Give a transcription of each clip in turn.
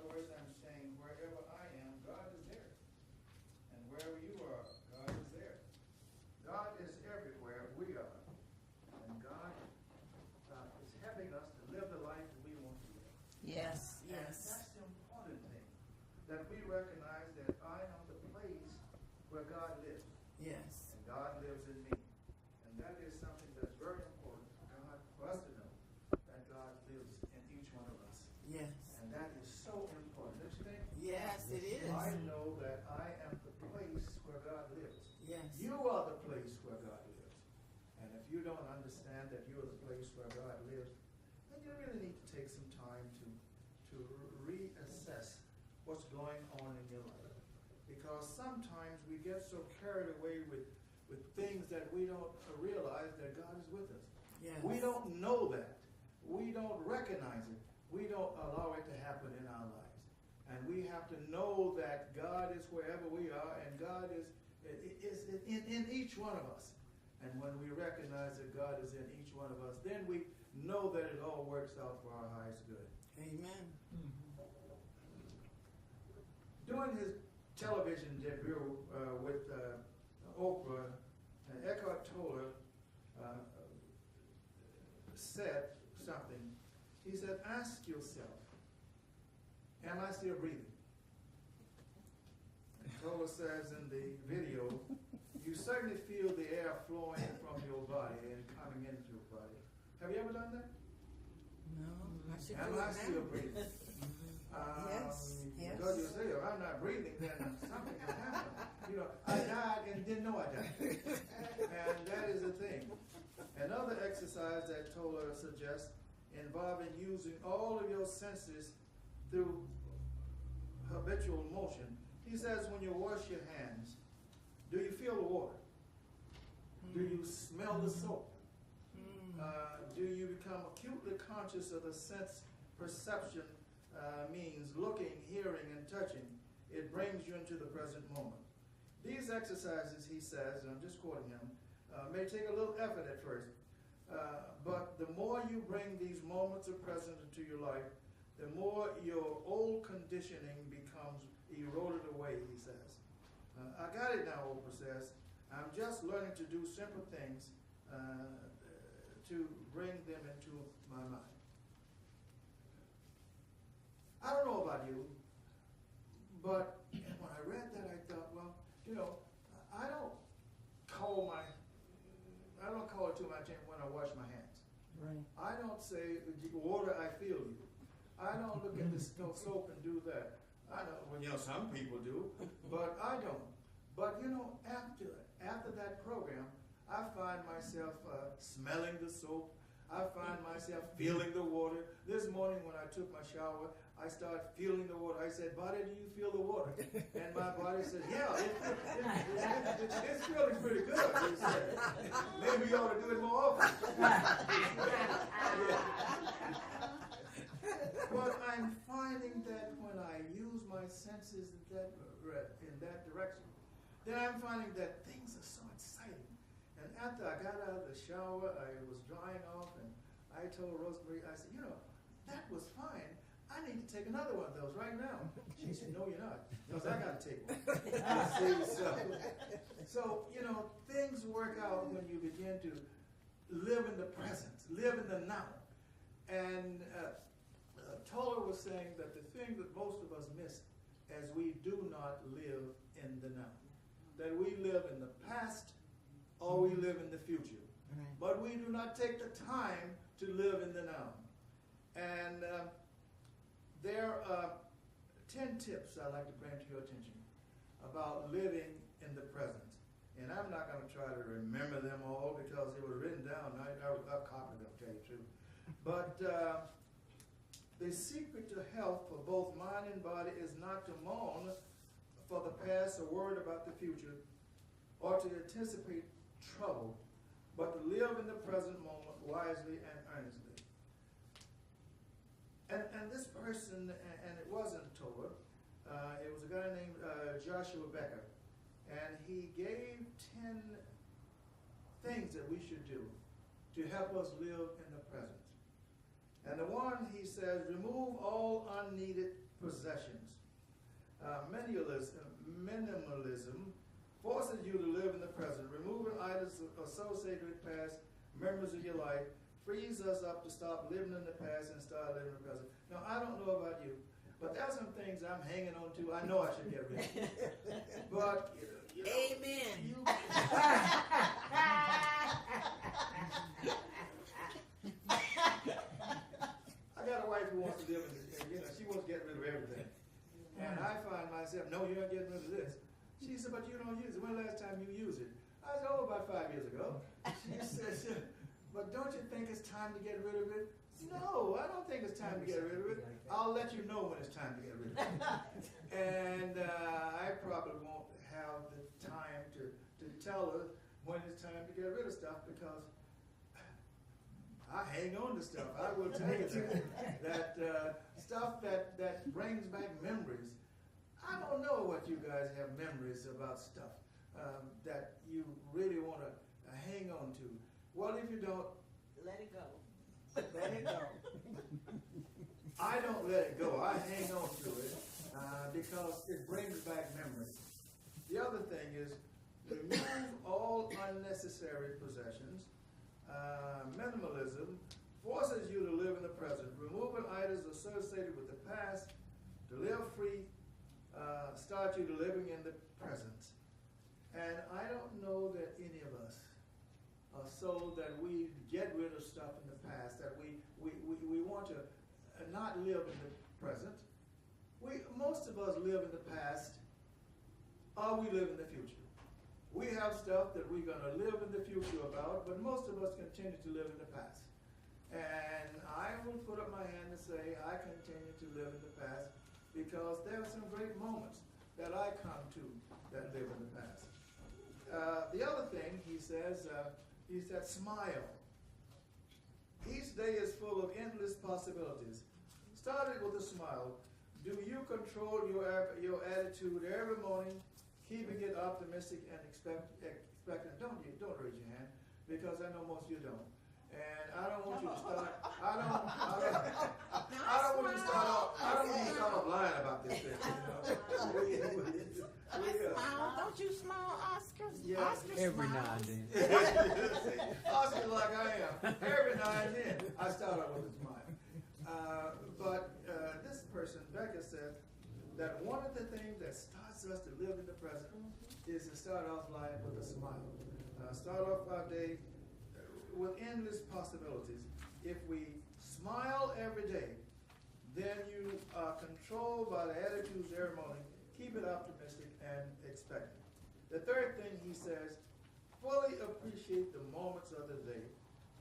other words, I'm saying wherever I am, God is there. And wherever you are, God is there. God is everywhere we are. And God is helping us to live the life that we want to live. Yes, And yes. that's the important thing, that we recognize that I am the place where God lives. Yes. And God lives in me. And that is something that's very important for us to know, that God lives in each one of us. Yes. And that is so important, don't you think? Yes, it is. I know that I am the place where God lives. Yes. You are the place where God lives. And if you don't understand that you are the place where God lives, then you really need to take some time to reassess what's going on in your life. Because sometimes we get so carried away with things that we don't realize that God is with us. Yes. We don't know that. We don't recognize it. We don't allow it to happen in our lives. And we have to know that God is wherever we are, and God is in each one of us. And when we recognize that God is in each one of us, then we know that it all works out for our highest good. Amen. During his television debut with Oprah, Eckhart Tolle said something. He said, ask yourself, am I still breathing? And Tolle says in the video, you certainly feel the air flowing from your body and coming into your body. Have you ever done that? No, I should Am do I it still now. breathing? Yes, yes. Because you say, if I'm not breathing, then something can happen. You know, I died and didn't know I died. And that is the thing. Another exercise that Tolle suggests involving using all of your senses through habitual motion. He says when you wash your hands, do you feel the water? Do you smell the soap? Do you become acutely conscious of the sense perception means looking, hearing, and touching? It brings you into the present moment. These exercises, he says, and I'm just quoting him, may take a little effort at first, but the more you bring these moments of presence into your life, the more your old conditioning becomes eroded away, he says. I got it now, Oprah says. I'm just learning to do simple things to bring them into my mind. I don't know about you, but when I read that, I thought, well, you know, I don't call it to my attention when I wash my hands. Right. I don't say, water, I feel you. I don't look at the soap and do that. I know, well, you know, some people do, but I don't. But, you know, after that program, I find myself smelling the soap. I find myself feeling the water. This morning when I took my shower, I started feeling the water. I said, body, do you feel the water? And my body said, yeah, it's feeling pretty good. He said, maybe you ought to do it more often. But I'm finding that when I use my senses in that direction, then I'm finding that things are so exciting. And after I got out of the shower, I was drying off, and I told Rosemary, I said, you know, that was fine. I need to take another one of those right now. She said, no, you're not, because I got to take one. So, you know, things work out when you begin to live in the present, live in the now. And Toller was saying that the thing that most of us miss is we do not live in the now. That we live in the past or we live in the future. Right. But we do not take the time to live in the now. And there are 10 tips I'd like to bring to your attention about living in the present. And I'm not going to try to remember them all because they were written down. I've copied them, to tell you the truth. But the secret to health for both mind and body is not to moan for the past or worry about the future or to anticipate trouble, but to live in the present moment wisely and earnestly. And this person, and it wasn't Toller, it was a guy named Joshua Becker, and he gave 10 things that we should do to help us live in the present. And the one, he says, remove all unneeded possessions. Minimalism forces you to live in the present. Removing items associated with past memories of your life frees us up to stop living in the past and start living in the present. Now, I don't know about you, but there's some things I'm hanging on to. I know I should get rid of. But, you know, Amen. I got a wife who wants to live in this, she wants to get rid of everything. And I find myself, no, you're not getting rid of this. She said, but you don't use it. When last time you used it? I said, oh, about 5 years ago. She said, but don't you think it's time to get rid of it? No, I don't think it's time to get rid of it. I'll let you know when it's time to get rid of it. And I probably won't have the time to tell her when it's time to get rid of stuff, because I hang on to stuff. I will tell you that stuff that brings back memories. I don't know what you guys have memories about stuff that you really want to hang on to. Well, if you don't, Let it go. Let it go. I don't let it go. I hang on to it because it brings back memories. The other thing is, remove all unnecessary possessions. Minimalism forces you to live in the present. Removing items associated with the past to live free start you to living in the present. And I don't know that any of us are so that we get rid of stuff in the past, that we want to not live in the present. Most of us live in the past, or we live in the future. We have stuff that we're going to live in the future about, but most of us continue to live in the past. And I will put up my hand and say I continue to live in the past because there are some great moments that I come to that live in the past. The other thing he says, he said smile. Each day is full of endless possibilities. Started with a smile. Do you control your attitude every morning, keeping it optimistic and expectant? Don't raise your hand, because I know most of you don't. And I don't want you to start. I don't want you to start off lying about this thing. Smile. Don't you smile, Oscar? Yeah. Oscar Every smiles. now and then. Oscar, like I am. Every now and then, I start off with a smile. But this person, Becca, said that one of the things that starts us to live in the present is to start off life with a smile. Start off our day with endless possibilities. If we smile every day, then you are controlled by the attitudes every morning. Keep it optimistic and expectant. The third thing he says, fully appreciate the moments of the day.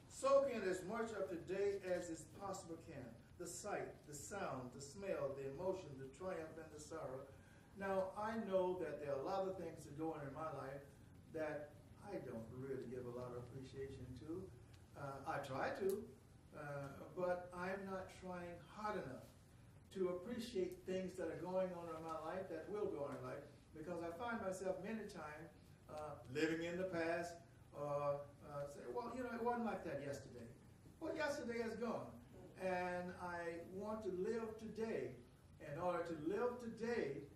Soak in as much of the day as is possible can. The sight, the sound, the smell, the emotion, the triumph, and the sorrow. Now, I know that there are a lot of things that go on in my life that I don't really give a lot of appreciation to. I try to, but I'm not trying hard enough to appreciate things that are going on in my life, that will go on in life, because I find myself many times living in the past, say, well, you know, it wasn't like that yesterday. Well, yesterday is gone. And I want to live today. In order to live today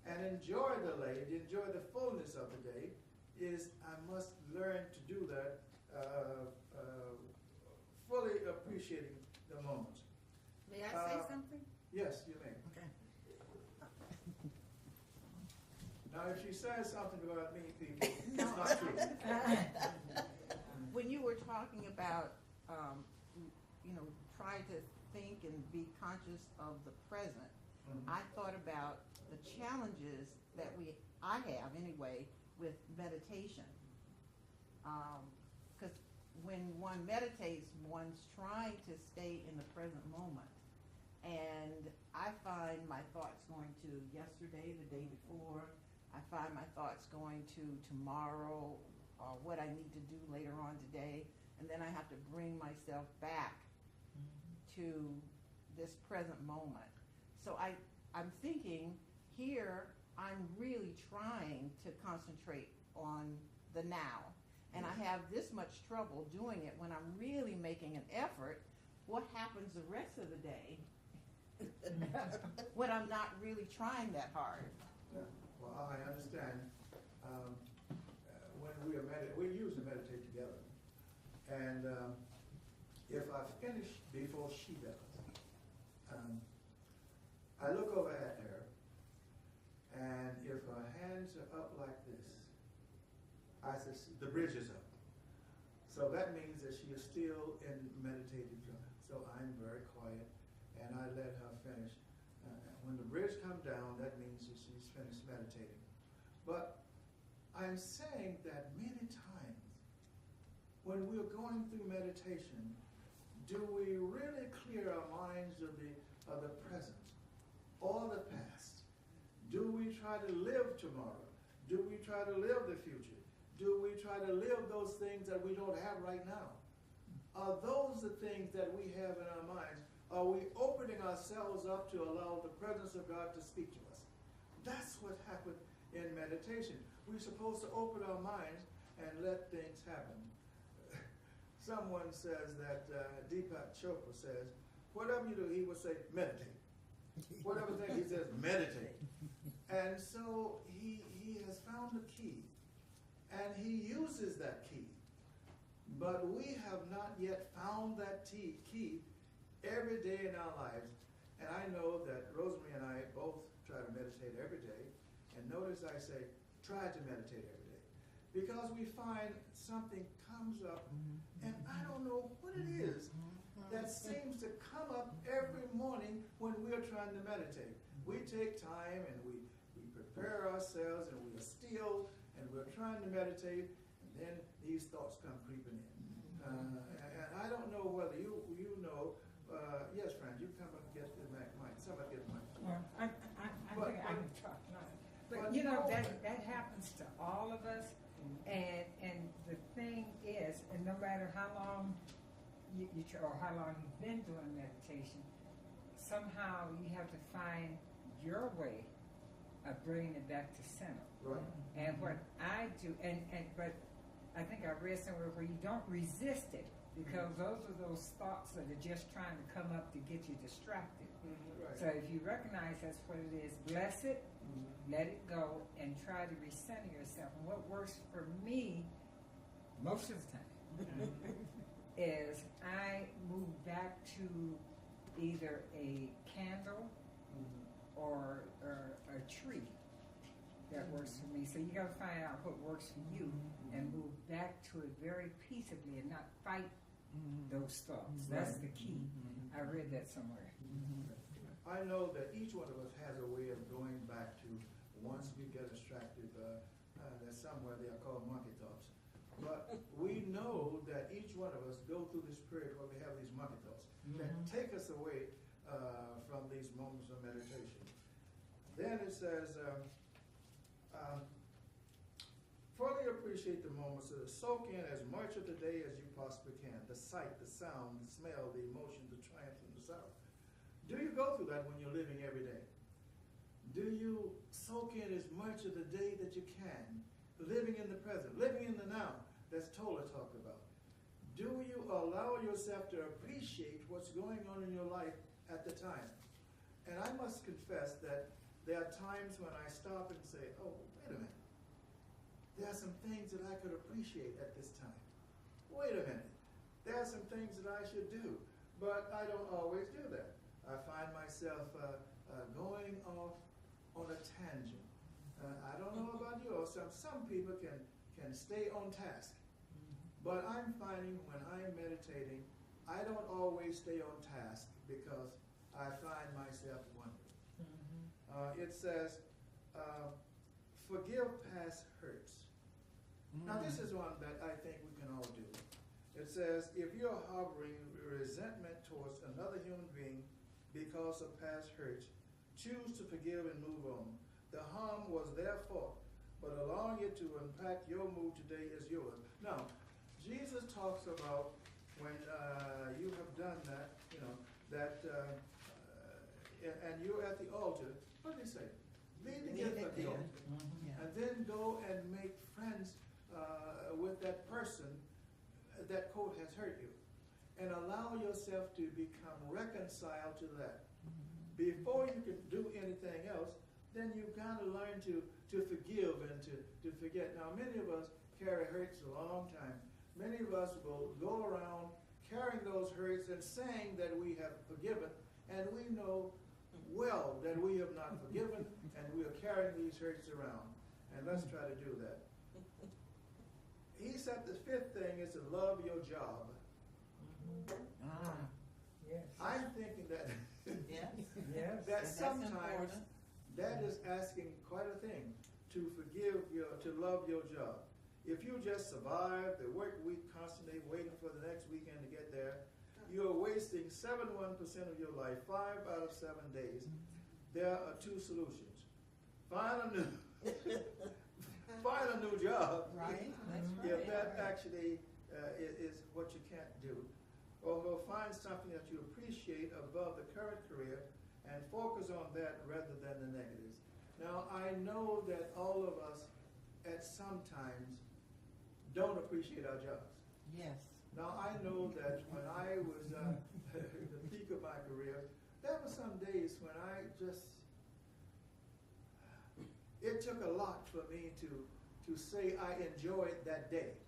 and enjoy the day, enjoy the fullness of the day, is I must learn to do that, fully appreciating the moments. May I say something? Yes, you may. Okay. Now, if she says something about me, people, it's not true. When you were talking about, trying to think and be conscious of the present, I thought about the challenges that I have anyway with meditation. Because when one meditates, one's trying to stay in the present moment. And I find my thoughts going to yesterday, the day before. I find my thoughts going to tomorrow, or what I need to do later on today. And then I have to bring myself back to this present moment. So I'm thinking here, I'm really trying to concentrate on the now. And I have this much trouble doing it when I'm really making an effort, what happens the rest of the day when I'm not really trying that hard. Yeah. Well, I understand. When we usually meditate together, and if I finish before she does, I look over at her, and if her hands are up like this, I say the bridge is up. So that means that she is still in meditative zone. So I'm very quiet, and I let her finish. When the bridge comes down, that means that she's finished meditating. But I'm saying that many times when we're going through meditation, do we really clear our minds of the present or the past? Do we try to live tomorrow? Do we try to live the future? Do we try to live those things that we don't have right now? Are those the things that we have in our minds? Are we opening ourselves up to allow the presence of God to speak to us? That's what happened in meditation. We're supposed to open our minds and let things happen. Someone says that Deepak Chopra says, whatever you do, he would say, meditate. Whatever thing he says, meditate. And so he has found the key. And he uses that key. But we have not yet found that key every day in our lives. And I know that Rosemary and I both try to meditate every day. And notice I say, try to meditate every day. Because we find something comes up, and I don't know what it is that seems to come up every morning when we're trying to meditate. We take time and we prepare ourselves and we are still and we're trying to meditate, and then these thoughts come creeping in. And I don't know whether you know. Yes, Fran, you come up and get the mic. Somebody get the mic. Well, I think I can talk now. But you know that happens to all of us, and the thing is, and no matter how long you or how long you've been doing meditation, somehow you have to find your way of bringing it back to center. Right. And what I do, but I think I read somewhere where you don't resist it, because those are those thoughts that are just trying to come up to get you distracted. Right. So if you recognize that's what it is, bless it, let it go, and try to recenter yourself. And what works for me most of the time is I move back to either a candle or a tree that works for me. So you got to find out what works for you and move back to it very peaceably and not fight those thoughts. That's the key. I read that somewhere. I know that each one of us has a way of going back to once we get distracted. There's somewhere they are called monkey thoughts. But we know that each one of us go through this period where we have these monkey thoughts that take us away from these moments of meditation. Then it says, fully appreciate the moments, soak in as much of the day as you possibly can. The sight, the sound, the smell, the emotion, the triumph, and the sorrow. Do you go through that when you're living every day? Do you soak in as much of the day that you can? Living in the present, living in the now, that's Tola talked about. Do you allow yourself to appreciate what's going on in your life at the time? And I must confess that there are times when I stop and say, oh, wait a minute. There are some things that I could appreciate at this time. Wait a minute. There are some things that I should do, but I don't always do that. I find myself going off on a tangent. I don't know about you, or some people can stay on task. But I'm finding when I'm meditating, I don't always stay on task because I find myself wondering. It says, forgive past hurts. Now this is one that I think we can all do. It says, if you're harboring resentment towards another human being because of past hurts, choose to forgive and move on. The harm was their fault, but allowing it to impact your mood today is yours. Now, Jesus talks about when you have done that, and you're at the altar, what did he say? Leave the gift at the altar. And then go and make friends with that person that quote has hurt you. and allow yourself to become reconciled to that. Before you can do anything else, then you've got to learn to forgive and to forget. Now, many of us carry hurts a long time. Many of us will go around carrying those hurts and saying that we have forgiven, and we know well that we have not forgiven, and we are carrying these hurts around. And let's try to do that. He said the fifth thing is to love your job. Yes. I'm thinking that Yes. Yes. that That's sometimes important. that is asking quite a thing, to love your job. If you just survive the work week constantly waiting for the next weekend to get there, you're wasting 71% of your life, 5 out of 7 days. There are 2 solutions. Find a new job. Right. That's If right. that actually is what you can't do. Or go find something that you appreciate above the current career and focus on that rather than the negatives. Now, I know that all of us at some times don't appreciate our jobs. Yes. Now, I know that when I was at the peak of my career, there were some days when I just, it took a lot for me to say I enjoyed that day.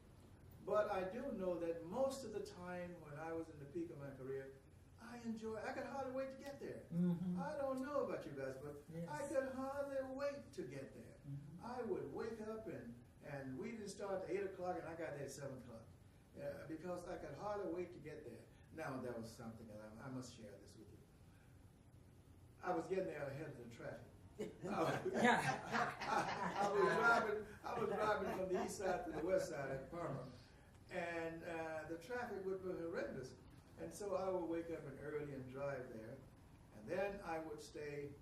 But I do know that most of the time when I was in the peak of my career, I could hardly wait to get there. Mm-hmm. I don't know about you guys, but Yes. I could hardly wait to get there. Mhm. I would wake up and we didn't start at 8 o'clock and I got there at 7 o'clock. Because I could hardly wait to get there. Now, there was something that I must share this with you. I was getting there ahead of the traffic. I was driving from the east side to the west side at Parma, and the traffic would be horrendous. And so I would wake up early and drive there, and then I would stay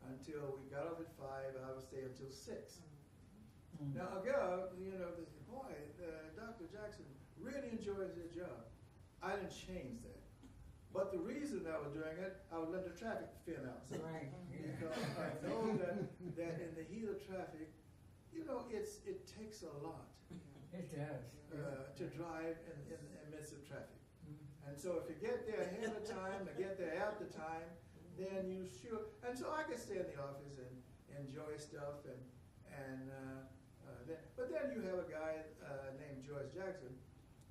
until we got off at 5. I would stay until 6. Mm-hmm. Now, a girl, they say, boy, Dr. Jackson really enjoys his job. I didn't change that. But the reason I was doing it, I would let the traffic thin out. Right. Because I know that in the heat of traffic, it takes a lot It does. to drive in midst of traffic. Mhm. And so if you get there ahead of time, or get there after time, then you sure. And so I could stay in the office and enjoy stuff, but then you have a guy named George Jackson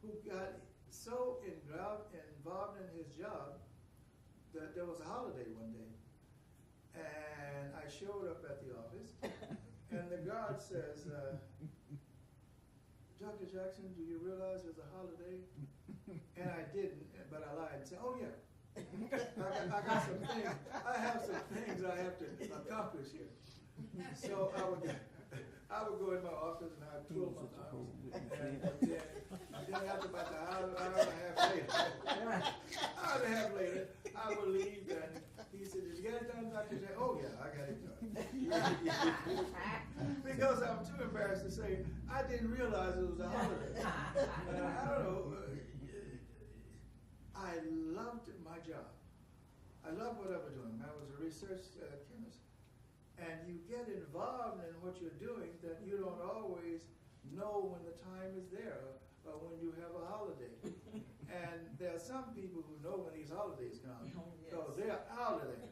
who got so involved in his job that there was a holiday one day, and I showed up at the office, and the guard says, Dr. Jackson, do you realize there's a holiday? And I didn't, but I lied and said, oh yeah, I got some things, I have some things I have to accomplish here. So I would go in my office and I would twiddle my thumbs, and then after about an hour and a half later, I would leave, and he said, did you get it done, Dr. Jackson? Oh yeah, I got it done. Because I'm too embarrassed to say, I didn't realize it was a holiday. I don't know. I loved my job. I loved what I was doing. I was a research chemist. And you get involved in what you're doing that you don't always know when the time is there or when you have a holiday. And there are some people who know when these holidays come. So they're out of there.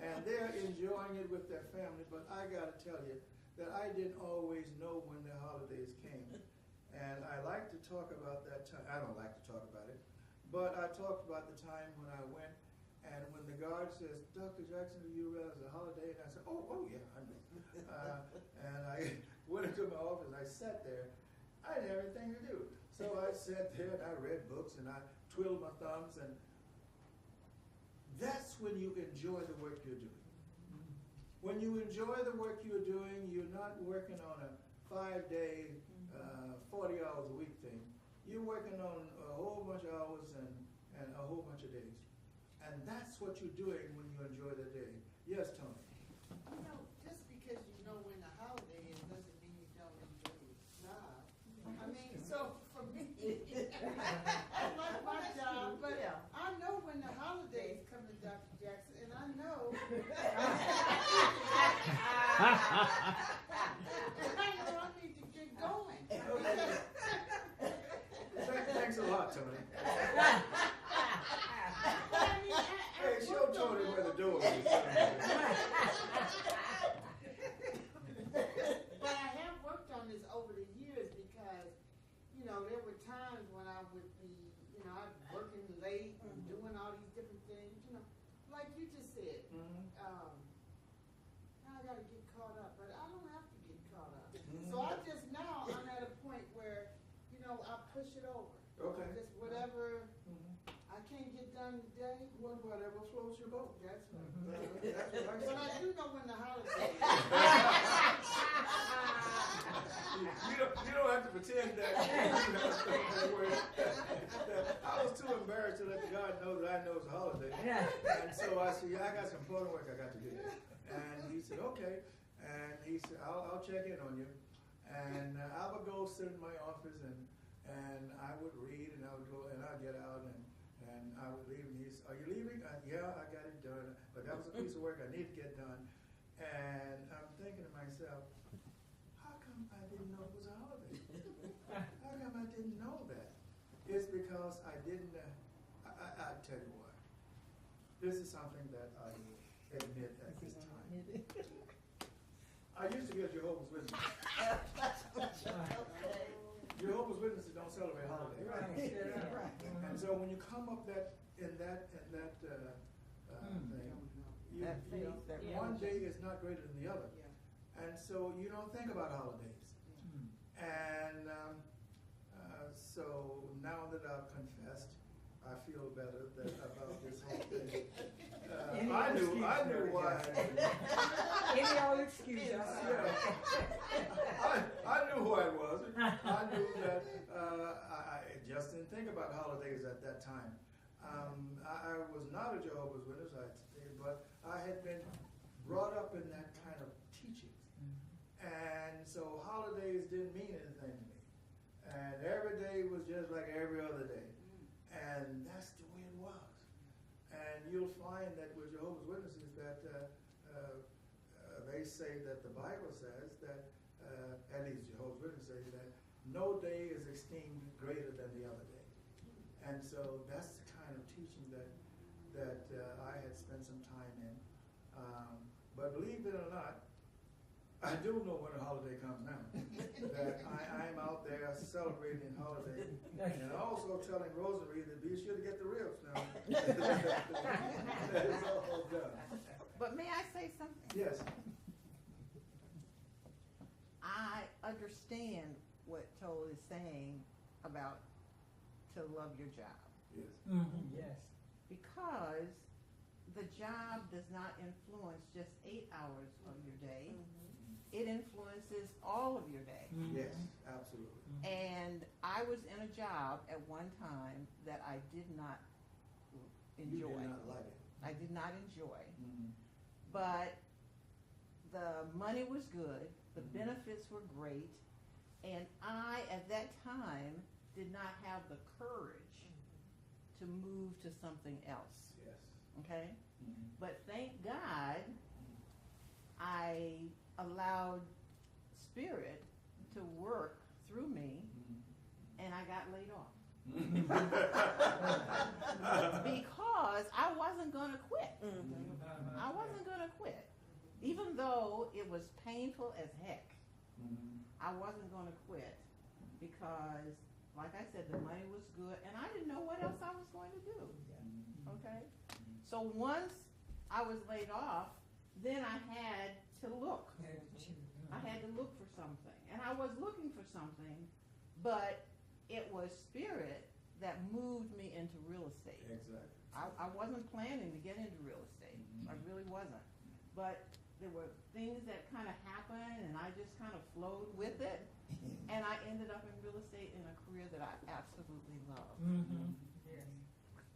And they're enjoying it with their family. But I got to tell you that I didn't always know when the holidays came. And I like to talk about that time. I don't like to talk about it. But I talked about the time when I went, and when the guard says, Dr. Jackson, do you realize the holiday? And I said, oh yeah, I know. And I went into my office, and I sat there. I didn't have anything to do. So I sat there, and I read books, and I twiddled my thumbs, and that's when you enjoy the work you're doing. When you enjoy the work you're doing, you're not working on a 5-day, 40 hours a week thing. You're working on a whole bunch of hours and a whole bunch of days. And that's what you're doing when you enjoy the day. Yes, Tony? Just because you know when the holiday is doesn't mean you don't enjoy your job. I mean, so for me, I like my job, but I know when the holidays come to Dr. Jackson, and I know. I need to get going. Thanks a lot, Tony. showed him where the door was. But I have worked on this over the years because, you know, there were times when I would be, you know, I'd be working late and doing all these different things, you know, like you just said. Now I gotta get caught up, but I don't have to get caught up. So I'm at a point where, you know, I push it over. Okay. Just whatever I can't get done today. Well, whatever floats your boat. That's right. That's what But I I say. do know when the holidays. You don't have to pretend that. I was too embarrassed to let God know that I know it's a holiday. And so I said, yeah, I got some photo work I got to do. And he said, okay. And he said, I'll check in on you. And I would go sit in my office and I would read and I would go and I'd get out and I would leave and he said, are you leaving? Yeah, I got it done. But that was a piece of work I need to get done. And I'm thinking to myself, how come I didn't know it was a holiday? How come I didn't know that? It's because I didn't, I tell you what, this is something that I admit at this time. I used to be a Jehovah's Witness. Jehovah's Witnesses don't celebrate holidays. Right. And so when you come up in that thing, one day is not greater than the other. And so you don't think about holidays. And so now that I've confessed, I feel better about this whole thing. I knew why. Any old excuse. I knew who I was. I knew that I just didn't think about holidays at that time. I was not a Jehovah's Witness, but I had been brought up in that kind of teaching. And so holidays didn't mean anything to me. And every day was just like every other day. And that's the way it was. And you'll find that with Jehovah's Witnesses that they say that the Bible says that, at least Jehovah's Witnesses say that no day is esteemed greater than the other day. And so that's the kind of teaching that I had spent some time in. But believe it or not, I do know when a holiday comes now. That I'm out there celebrating holiday and also telling Rosemary that be sure to get the ribs now. It's all done. But may I say something? Yes. I understand what Toll is saying about to love your job. Yes. Yes. Because the job does not influence just 8 hours of your day. It influences all of your day. Yes, absolutely. And I was in a job at one time that I did not enjoy. You did not like it. I did not enjoy. But the money was good, the benefits were great, and I, at that time, did not have the courage to move to something else. Yes. Okay? But thank God I allowed Spirit to work through me, and I got laid off. Because I wasn't going to quit. I wasn't going to quit. Even though it was painful as heck, I wasn't going to quit because, like I said, the money was good, and I didn't know what else I was going to do. Okay? So once I was laid off, then I had to look. I had to look for something. And I was looking for something, but it was Spirit that moved me into real estate. Exactly. I wasn't planning to get into real estate. I really wasn't. But there were things that kind of happened, and I just kind of flowed with it. And I ended up in real estate in a career that I absolutely love. Yes.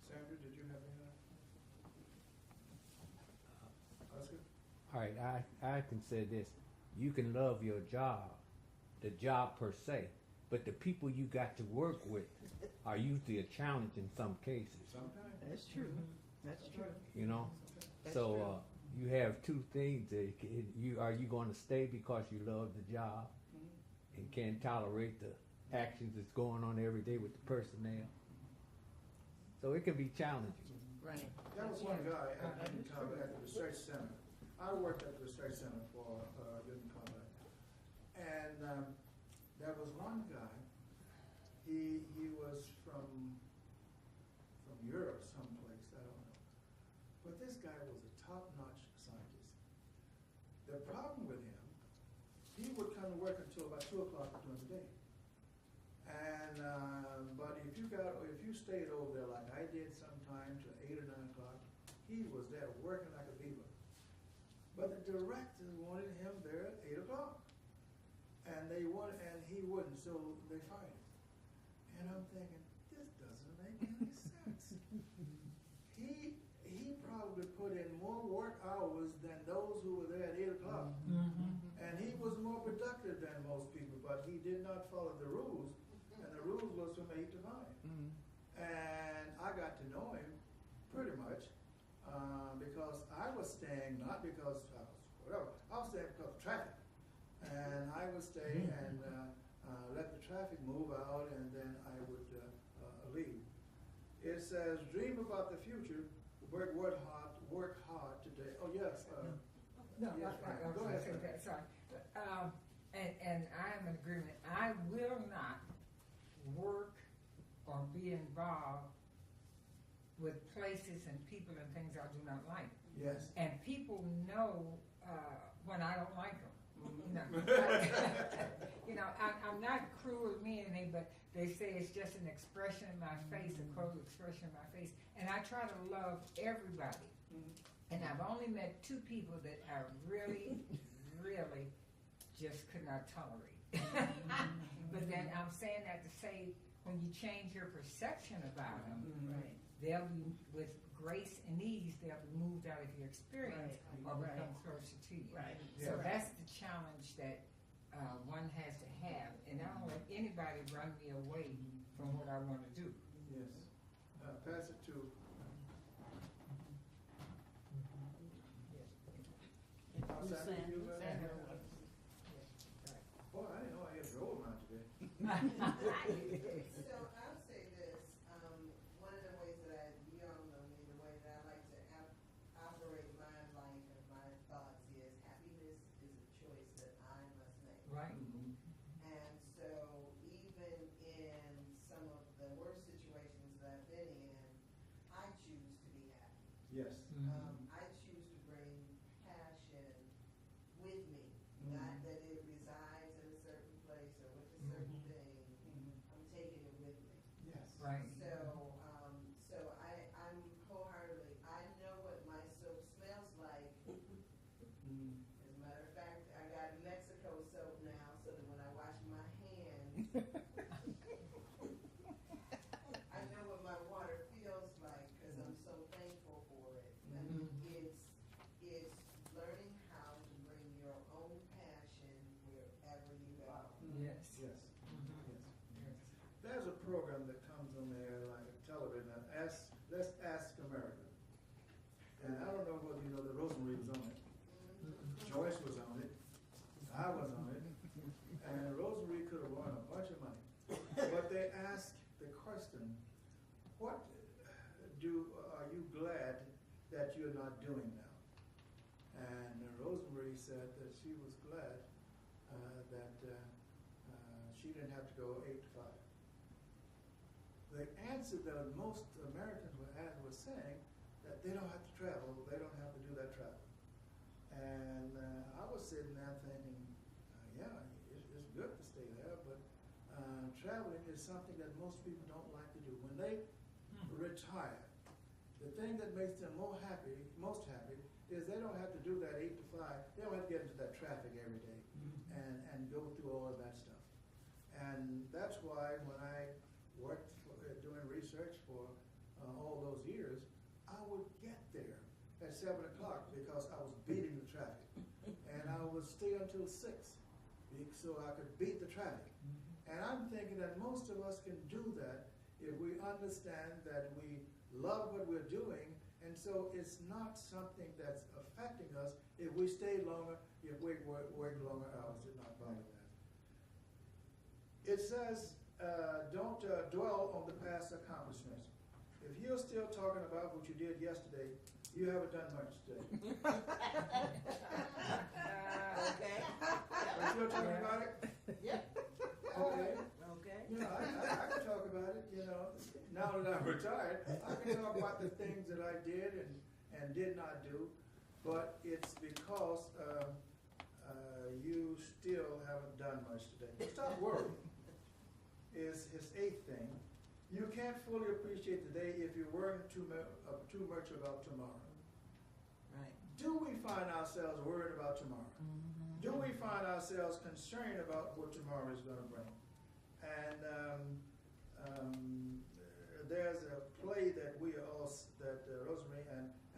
Sandra, did you have any? Oscar? All right, I can say this. You can love your job, the job per se, but the people you got to work with are usually a challenge in some cases, Sometimes. That's true. That's true. you know? That's So true. you have two things. Are you going to stay because you love the job and can't tolerate the actions that's going on every day with the personnel? So it can be challenging. Right. That was one guy at Newton College at the research center. I worked at the research center for Newton College, and there was one guy. He was from Europe, someplace, I don't know. But this guy was a top-notch scientist. The problem with him, he would come to work until about 2 o'clock during the day. And but if you stayed over there like I did sometime to 8 or 9 o'clock, he was there working like a beaver. But the director wanted him there at 8 o'clock, and he wouldn't, so they fired him. And I'm thinking, this doesn't make any sense. He probably put in more work hours than those who were there at 8 o'clock. And he was more productive than most people, but he did not follow the rules. And the rules was from 8 to 5. And I got to know him pretty much because I was staying, not because I was whatever, I was staying because of traffic. And I would stay and let the traffic move out, and then I would leave. It says, dream about the future, work hard today. Oh, yes. No, yes, I go was ahead. going to say that, sorry. And I am in agreement. I will not work or be involved with places and people and things I do not like. Yes. And people know when I don't like them. I'm not cruel or mean, but they say it's just an expression in my face, a cold expression in my face. And I try to love everybody. And I've only met 2 people that I really, really just could not tolerate. But then I'm saying that to say, when you change your perception about them, they'll be, with grace and ease, they'll be moved out of your experience or become closer to you. Right. So Yeah. that's the challenge that one has to have. And I don't let anybody run me away from what I want to do. Yes. Pass it to. Outside of you, Boy, I didn't know I had drove around today. So I'll say this, one of the ways that you all know me, the way that I like to operate my life and my thoughts is happiness is a choice that I must make. Right. And so even in some of the worst situations that I've been in, I choose to be happy. Yes. I choose to bring passion with me, not that it resides in a certain place or with a certain thing. I'm taking it with me. Yes. Right. So I'm wholeheartedly, I know what my soap smells like. As a matter of fact, I got Mexico soap now, so that when I wash my hands, I know what my water feels like because I'm so thankful for it. And it's learning how to bring your own passion wherever you go. Yes. Yes. Yes. There's a program that comes on there like television. Let's Ask America. And I don't know whether you know that Rosemary was on it. Joyce was on it. I was on it. And Rosemary could have won a bunch of money. But they asked the question, what are you glad that you're not doing now? And Rosemary said that she was glad that she didn't have to go 8 to 5. The answer that most Americans were saying that they don't have to travel, they don't have to do that travel. And I was sitting there thinking, yeah, it's good to stay there, but traveling is something that most people don't like to do. When they retire, the thing that makes them most happy, is they don't have to do that 8 to 5. They don't have to get into that traffic every day and go through all of that stuff. And that's why when I worked doing research for all those years, I would get there at 7 o'clock because I was beating the traffic. And I would stay until 6 so I could beat the traffic. And I'm thinking that most of us can do that if we understand that we love what we're doing, and so it's not something that's affecting us if we stay longer, if we work longer hours. It's not bother that. It says, don't dwell on the past accomplishments. If you're still talking about what you did yesterday, you haven't done much today. Okay. Are you still talking about it? Yep. Okay. Okay. You know, I can talk about it, you know. Now that I'm retired, I can talk about the things that I did and did not do, but it's because you still haven't done much today. Stop worrying is his 8th thing. You can't fully appreciate today if you're worrying too much about tomorrow. Right. Do we find ourselves worried about tomorrow? Mm-hmm. Do we find ourselves concerned about what tomorrow is going to bring? And there's a play that Rosemary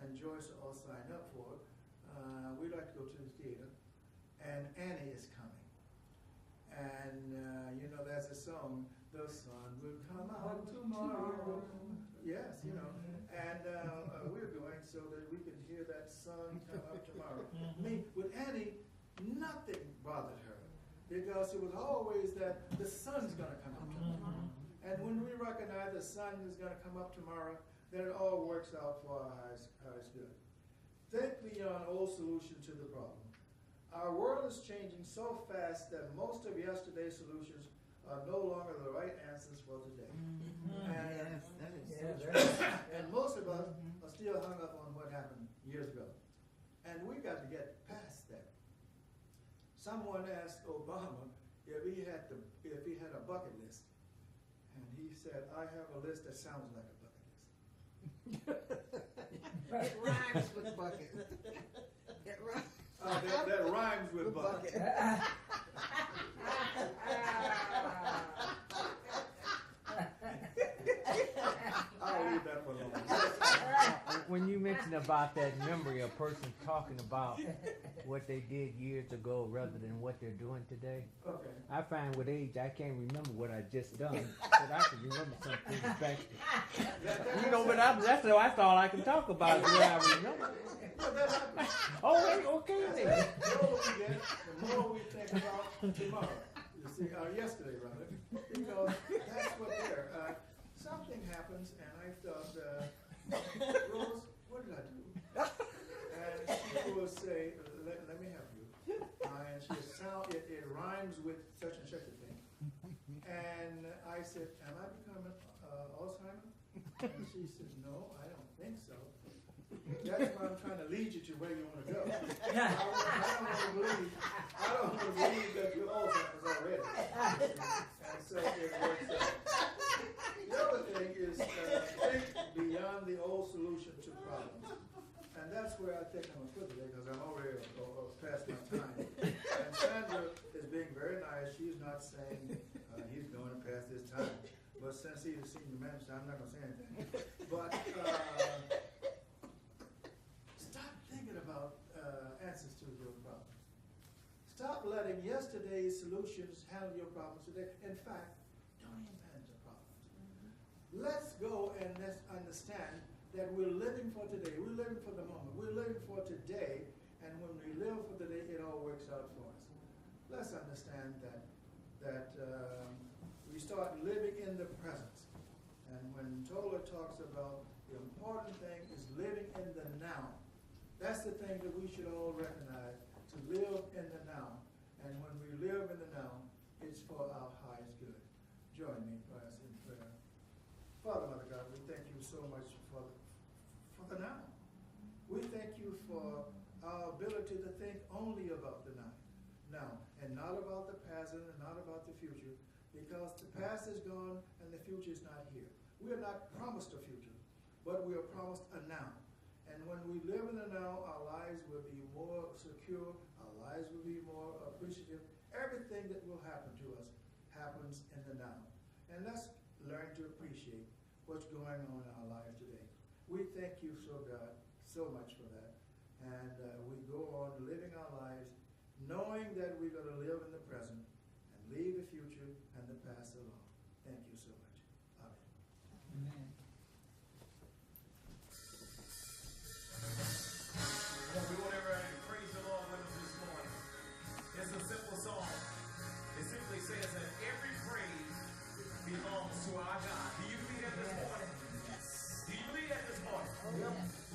and Joyce all signed up for. We'd like to go to the theater, and Annie is coming. And you know, there's a song, "The sun will come out tomorrow." Yes, you know, and we're going so that we can hear that sun come up tomorrow. Me, with Annie, nothing bothered her because it was always that the sun's going to come up tomorrow. And when we recognize the sun is going to come up tomorrow, then it all works out for our highest good. Think beyond old solution to the problem. Our world is changing so fast that most of yesterday's solutions are no longer the right answers for today. And, Yes, that is so Yeah, true. and most of us are still hung up on what happened years ago. And we got to get past that. Someone asked Obama if he had a bucket list. And he said, "I have a list that sounds like a bucket list." It rhymes with bucket. It rhymes. That rhymes with bucket. I'll leave that for alone. When you mention about that memory, a person talking about what they did years ago rather than what they're doing today, Okay. I find with age I can't remember what I just done, but I can remember some things back then. You know, but that's all I can talk about is what I remember. Well, that happens. Oh, wait, okay then. The older we get, the more we think about tomorrow. You see, yesterday rather, because that's what there. Something happens, and I thought, Rose, what did I do? And she will say, let me help you. And she said, it rhymes with such and such a thing. And I said, am I becoming Alzheimer? And she said, no, I don't think so. That's why I'm trying to lead you to where you want to go. I don't want to believe that you're Alzheimer's already. And so it works out. The other thing is think beyond the old solution to problems. And that's where I think I'm going to put today because I'm already past my time. And Sandra is being very nice. She's not saying he's going to pass this time. But since he's a senior manager, I'm not going to say anything. But stop thinking about answers to your problems. Stop letting yesterday's solutions handle your problems today. In fact, don't invent the problems. Let's go and let's understand that we're living for today. We're living for the moment. We're living for today. And when we live for today, it all works out for us. Let's understand that we start living in the present. And when Tola talks about the important thing is living in the now, that's the thing that we should all recognize, to live in the now. And when we live in the now, it's for our highest good. Join me, please, in prayer. Father, Mother God, we thank you so much for the now. We thank you for our ability to think only about the now, and not about the past and not about the future, because the past is gone and the future is not here. We are not promised a future, but we are promised a now. And when we live in the now, our lives will be more secure, our lives will be more appreciative. Everything that will happen to us happens in the now. And let's learn to appreciate what's going on in our lives today. We thank you, God, so much for that. And we go on living our lives knowing that we're going to live in the present and leave the future and the past alone. Thank you so much. Amen. Amen. Well, we want everybody to praise the Lord with us this morning. It's a simple song. It simply says that every praise belongs to our God. Do you believe that this morning? Yes. Oh, Yep. yes.